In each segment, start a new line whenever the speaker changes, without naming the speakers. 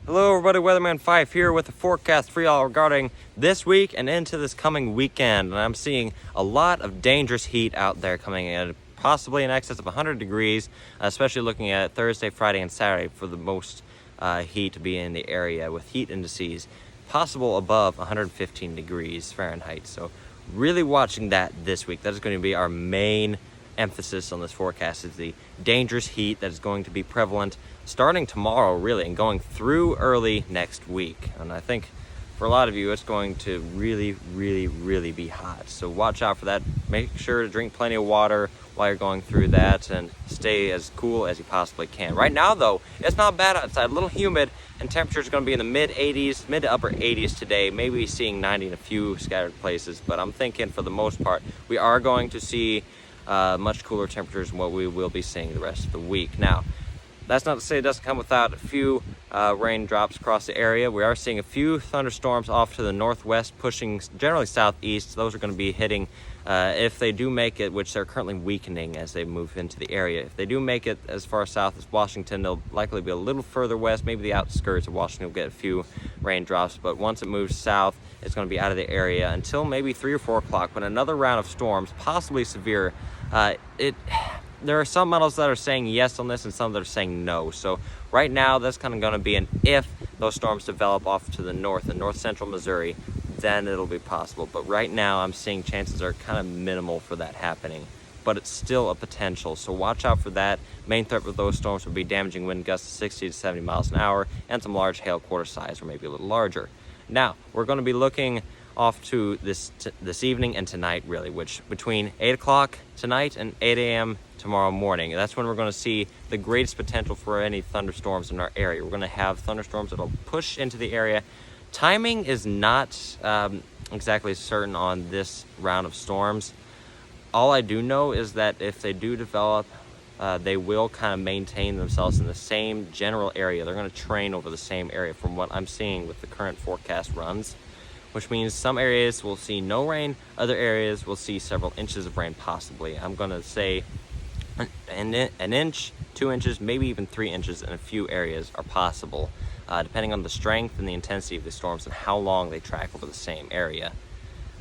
Hello everybody, Weatherman 5 here with a forecast for y'all regarding this week and into this coming weekend. And I'm seeing a lot of dangerous heat out there coming in, possibly in excess of 100 degrees, especially looking at Thursday, Friday, and Saturday for the most heat to be in the area with heat indices possible above 115 degrees Fahrenheit. So really watching that this week. That is going to be our main emphasis on this forecast, is the dangerous heat that is going to be prevalent starting tomorrow really and going through early next week. And I think for a lot of you it's going to really be hot, so watch out for that. Make sure to drink plenty of water while you're going through that and stay as cool as you possibly can. Right now though, it's not bad outside, a little humid, and temperatures are going to be in the mid to upper 80s today, maybe seeing 90 in a few scattered places. But I'm thinking for the most part we are going to see much cooler temperatures than what we will be seeing the rest of the week. Now, that's not to say it doesn't come without a few raindrops across the area. We are seeing a few thunderstorms off to the northwest, pushing generally southeast. Those are going to be hitting, if they do make it, which they're currently weakening as they move into the area. If they do make it as far south as Washington, they'll likely be a little further west. Maybe the outskirts of Washington will get a few raindrops, but once it moves south, it's going to be out of the area until maybe 3 or 4 o'clock, when another round of storms, possibly severe. There are some models that are saying yes on this and some that are saying no. So right now that's kind of going to be an if those storms develop off to the north in north central Missouri, then it'll be possible. But right now I'm seeing chances are kind of minimal for that happening, but it's still a potential. So watch out for that. Main threat with those storms would be damaging wind gusts of 60 to 70 miles an hour and some large hail quarter size or maybe a little larger. Now we're going to be looking off to this evening and tonight really, which between 8 o'clock tonight and 8 a.m. tomorrow morning, that's when we're going to see the greatest potential for any thunderstorms in our area. We're going to have thunderstorms that'll push into the area. Timing is not exactly certain on this round of storms. All I do know is that if they do develop, they will kind of maintain themselves in the same general area. They're going to train over the same area from what I'm seeing with the current forecast runs, which means some areas will see no rain, other areas will see several inches of rain possibly. I'm going to say an inch, 2 inches, maybe even 3 inches in a few areas are possible, depending on the strength and the intensity of the storms and how long they track over the same area.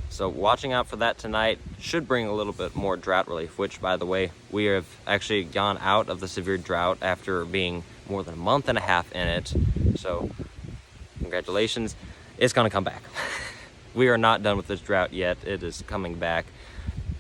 So watching out for that tonight should bring a little bit more drought relief, which, by the way, we have actually gone out of the severe drought after being more than a month and a half in it. So congratulations, it's going to come back. We are not done with this drought yet. It is coming back.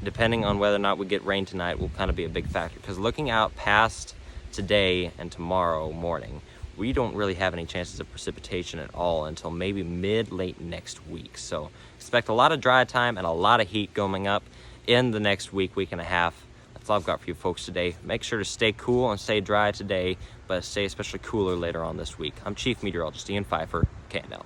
Depending on whether or not we get rain tonight will kind of be a big factor, because looking out past today and tomorrow morning, we don't really have any chances of precipitation at all until maybe late next week. So expect a lot of dry time and a lot of heat going up in the next week and a half. That's all I've got for you folks today. Make sure to stay cool and stay dry today, but stay especially cooler later on this week. I'm Chief Meteorologist Ian Pfeiffer, KNL.